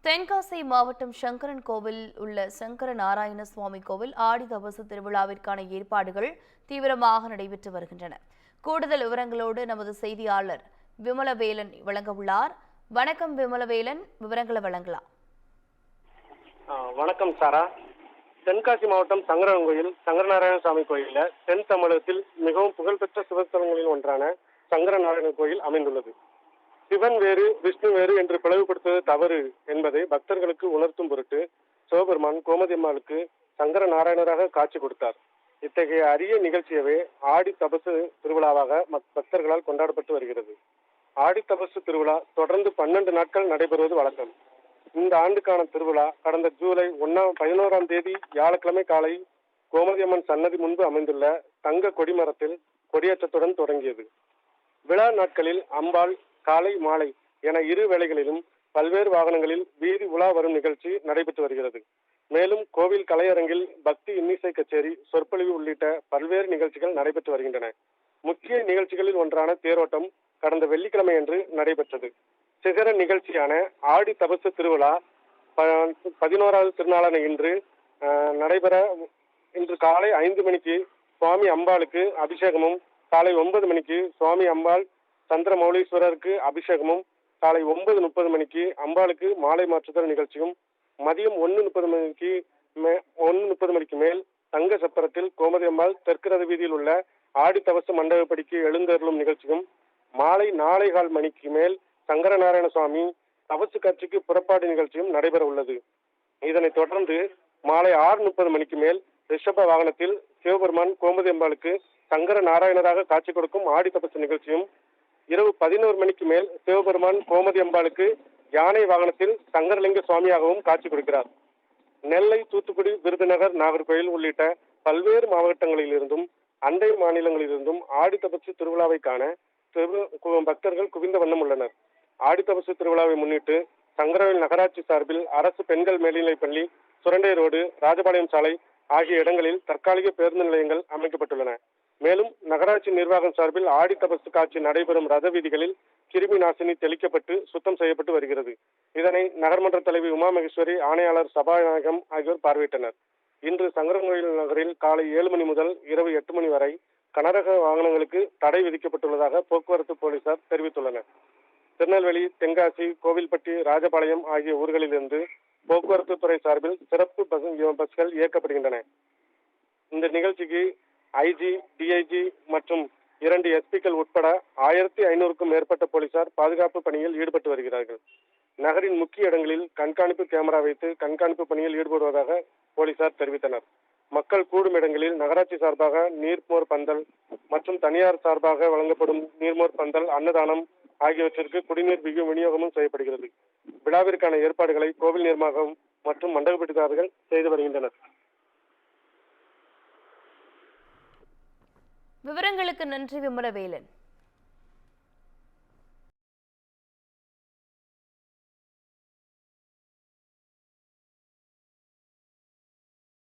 தென்காசி மாவட்டம் சங்கரன் கோவில் உள்ள சங்கர நாராயண சுவாமி கோவில் ஆடி தபசு திருவிழாவிற்கான ஏற்பாடுகள் தீவிரமாக நடைபெற்று வருகின்றன. கூடுதல் விவரங்களோடு நமது செய்தியாளர் விமலவேலன் வழங்க உள்ளார். வணக்கம் விமலவேலன், விவரங்களை வழங்கலாம். வணக்கம் சாரா. தென்காசி மாவட்டம் சங்கரன் கோயில் சங்கரநாராயண சுவாமி கோயிலில் தென் தமிழகத்தில் மிகவும் புகழ்பெற்ற சிவஸ்தலங்களில் ஒன்றான சங்கரநாராயண கோயில் அமைந்துள்ளது. சிவன் வேறு விஷ்ணு வேறு என்று பிளவுபடுத்துவது தவறு என்பதை பக்தர்களுக்கு உணர்த்தும் பொருட்டு சிவபெருமான் கோமதியம்மாளுக்கு சங்கர நாராயணராக காட்சி கொடுத்தார். இத்தகைய அரிய நிகழ்ச்சியவே ஆடி தபசு திருவிழாவாக பக்தர்களால் கொண்டாடப்பட்டு வருகிறது. ஆடி தபசு திருவிழா தொடர்ந்து 12 நாட்கள் நடைபெறுவது வழக்கம். இந்த ஆண்டுக்கான திருவிழா கடந்த ஜூலை 11ஆம் தேதி வியாழக்கிழமை காலை கோமதியம்மன் சன்னதி முன்பு அமைந்துள்ள தங்க கொடிமரத்தில் கொடியேற்றத்துடன் தொடங்கியது. விழா நாட்களில் அம்பாள் காலை மாலை என இரு வேளைகளிலும் பல்வேறு வாகனங்களில் வீதி உலா வரும் நிகழ்ச்சி நடைபெற்று வருகிறது. மேலும் கோவில் கலையரங்கில் பக்தி இன்னிசை கச்சேரி, சொற்பொழிவு உள்ளிட்ட பல்வேறு நிகழ்ச்சிகள் நடைபெற்று வருகின்றன. முக்கிய நிகழ்ச்சிகளில் ஒன்றான தேரோட்டம் கடந்த வெள்ளிக்கிழமையன்று நடைபெற்றது. சிகர நிகழ்ச்சியான ஆடி தபசு திருவிழா 11வது திருநாளான இன்று காலை 5 மணிக்கு சுவாமி அம்பாளுக்கு அபிஷேகமும், காலை 9 மணிக்கு சுவாமி அம்பாள் சந்திரமௌலீஸ்வரருக்கு அபிஷேகமும், காலை 9:30 மணிக்கு அம்பாளுக்கு மாலை மாற்றுதல் நிகழ்ச்சியும், மதியம் 1:30 மணிக்கு மேல் தங்க சப்பரத்தில் கோமதி அம்பாள் தெற்கு ரத வீதியில் உள்ள ஆடி தபசு மண்டபப்படிக்கு எழுந்தருளும் நிகழ்ச்சியும், மாலை 4:15 மணிக்கு மேல் சங்கரநாராயண சுவாமி தபசு காட்சிக்கு புறப்பாடு நிகழ்ச்சியும் நடைபெற உள்ளது. இதனைத் தொடர்ந்து மாலை 6:30 மணிக்கு மேல் ரிஷப வாகனத்தில் சிவபெருமான் கோமதி அம்பாளுக்கு சங்கர நாராயணராக காட்சி கொடுக்கும் ஆடி தபசு நிகழ்ச்சியும், இரவு 11 மணிக்கு மேல் சிவபெருமான் கோமதி அம்பாளுக்கு யானை வாகனத்தில் சங்கரலிங்க சுவாமியாகவும் காட்சி கொடுக்கிறார். நெல்லை, தூத்துக்குடி, விருதுநகர், நாகர்கோயில் உள்ளிட்ட பல்வேறு மாவட்டங்களிலிருந்தும் அண்டை மாநிலங்களிலிருந்தும் ஆடி தபசு திருவிழாவை காண பக்தர்கள் குவிந்த வண்ணம் உள்ளனர். ஆடி தபசு திருவிழாவை முன்னிட்டு சங்கரவேல் நகராட்சி சார்பில் அரசு பெண்கள் மேல்நிலைப்பள்ளி, சுரண்டை ரோடு, ராஜபாளையம் சாலை ஆகிய இடங்களில் தற்காலிக பேருந்து நிலையங்கள் அமைக்கப்பட்டுள்ளன. மேலும் நகராட்சி நிர்வாகம் சார்பில் ஆடி தபசு காட்சி நடைபெறும் ரத வீதிகளில் கிருமி நாசினி தெளிக்கப்பட்டு சுத்தம் செய்யப்பட்டு வருகிறது. இதனை நகர்மன்ற தலைவி உமா மகேஸ்வரி, ஆணையாளர் சபாநாயகம் ஆகியோர் பார்வையிட்டனர். இன்று சங்கரன்கோயில் நகரில் காலை 7 மணி முதல் இரவு 8 மணி வரை கனரக வாகனங்களுக்கு தடை விதிக்கப்பட்டுள்ளதாக போக்குவரத்து போலீசார் தெரிவித்துள்ளனர். திருநெல்வேலி, தென்காசி, கோவில்பட்டி, ராஜபாளையம் ஆகிய ஊர்களிலிருந்து போக்குவரத்து துறை சார்பில் சிறப்பு பஸ்கள் இயக்கப்படுகின்றன. இந்த நிகழ்ச்சிக்கு ஐஜி, டிஐஜி மற்றும் 2 எஸ்பிக்கள் உட்பட 1500க்கும் மேற்பட்ட போலீசார் பாதுகாப்பு பணியில் ஈடுபட்டு வருகிறார்கள். நகரின் முக்கிய இடங்களில் கண்காணிப்பு கேமரா வைத்து கண்காணிப்பு பணியில் ஈடுபடுவதாக போலீசார் தெரிவித்தனர். மக்கள் கூடும் இடங்களில் நகராட்சி சார்பாக நீர்மோர் பந்தல் மற்றும் தனியார் சார்பாக வழங்கப்படும் நீர்மோர் பந்தல், அன்னதானம் ஆகியவற்றிற்கு குடிநீர் விநியோகமும் செய்யப்படுகிறது. விழாவிற்கான ஏற்பாடுகளை கோவில் நிர்வாகம் மற்றும் மண்டபப்பட்டிதாரர்கள் செய்து வருகின்றனர். விவரங்களுக்கு நன்றி விமலவேலன்.